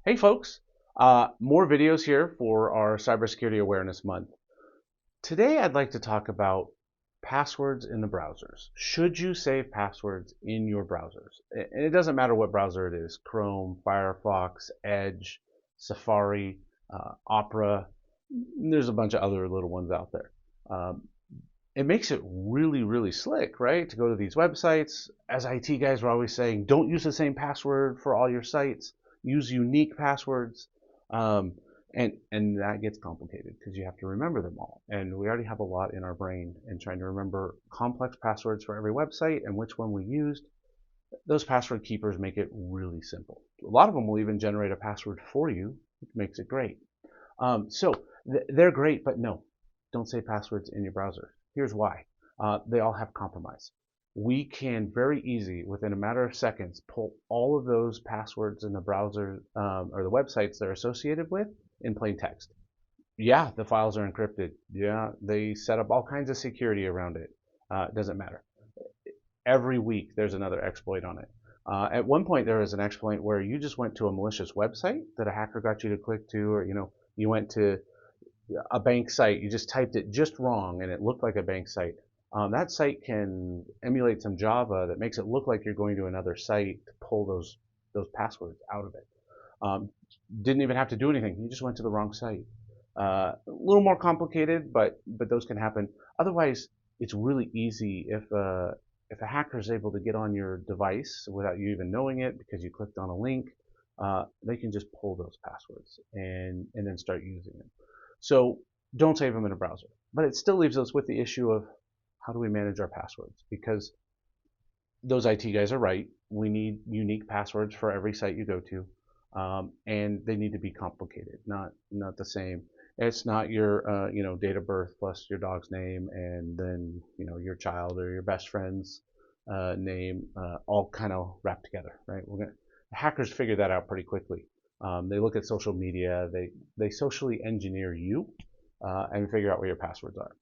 Hey folks, more videos here for our Cybersecurity Awareness Month. Today I'd like to talk about passwords in the browsers. Should you save passwords in your browsers? And it doesn't matter what browser it is, Chrome, Firefox, Edge, Safari, Opera. There's a bunch of other little ones out there. It makes it really, really slick, right? To go to these websites. As IT guys were always saying, don't use the same password for all your sites. Use unique passwords. And that gets complicated because you have to remember them all. And we already have a lot in our brain, and trying to remember complex passwords for every website and which one we used. Those password keepers make it really simple. A lot of them will even generate a password for you, which makes it great. They're great, but no, don't save passwords in your browser. Here's why. They all have compromise. We can very easy, within a matter of seconds, pull all of those passwords in the browser or the websites they're associated with in plain text. Yeah, the files are encrypted. Yeah, they set up all kinds of security around it. It doesn't matter. Every week there's another exploit on it. At one point there was an exploit where you just went to a malicious website that a hacker got you to click to, or you went to a bank site, you just typed it just wrong and it looked like a bank site. That site can emulate some Java that makes it look like you're going to another site to pull those passwords out of it. Didn't even have to do anything. You just went to the wrong site. A little more complicated, but those can happen. Otherwise, it's really easy if a hacker is able to get on your device without you even knowing it because you clicked on a link. They can just pull those passwords and then start using them. So don't save them in a browser. But it still leaves us with the issue of how do we manage our passwords? Because those IT guys are right. We need unique passwords for every site you go to, and they need to be complicated, not the same. It's not your date of birth plus your dog's name and then your child or your best friend's name, all kind of wrapped together, right? Hackers figure that out pretty quickly. They look at social media, they socially engineer you and figure out where your passwords are.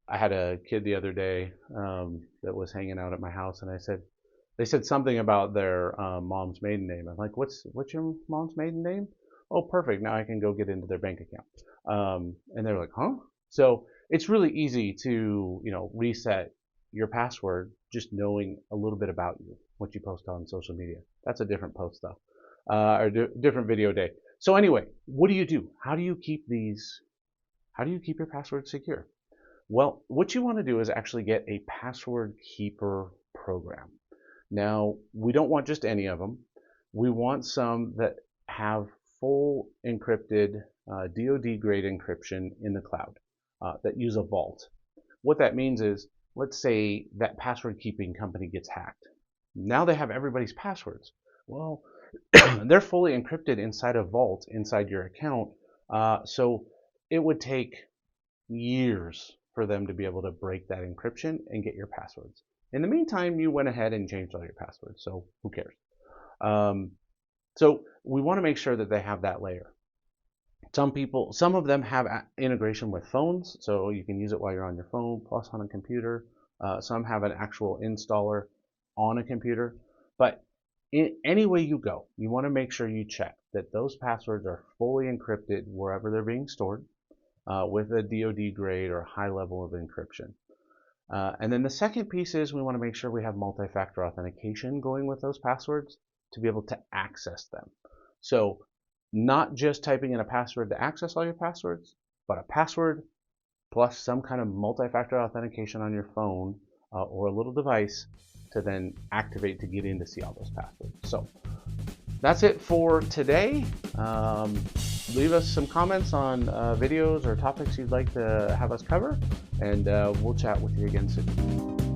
I had a kid the other day that was hanging out at my house, and they said something about their mom's maiden name. I'm like, what's your mom's maiden name? Oh, perfect. Now I can go get into their bank account. And they're like, huh? So it's really easy to reset your password just knowing a little bit about you, what you post on social media. That's a different post though, or different video day. So anyway, what do you do? How do you keep your passwords secure? Well, what you want to do is actually get a password keeper program. Now, we don't want just any of them. We want some that have full encrypted DoD grade encryption in the cloud that use a vault. What that means is, let's say that password keeping company gets hacked. Now they have everybody's passwords. Well, they're fully encrypted inside a vault inside your account. So it would take years for them to be able to break that encryption and get your passwords. In the meantime, you went ahead and changed all your passwords, so who cares? So we want to make sure that they have that layer. Some of them have integration with phones, so you can use it while you're on your phone, plus on a computer. Some have an actual installer on a computer. But any way you go, you want to make sure you check that those passwords are fully encrypted wherever they're being stored, with a DoD grade or high level of encryption. And then the second piece is we want to make sure we have multi-factor authentication going with those passwords to be able to access them. So not just typing in a password to access all your passwords, but a password plus some kind of multi-factor authentication on your phone or a little device to then activate to get in to see all those passwords. So that's it for today. Leave us some comments on videos or topics you'd like to have us cover, and we'll chat with you again soon.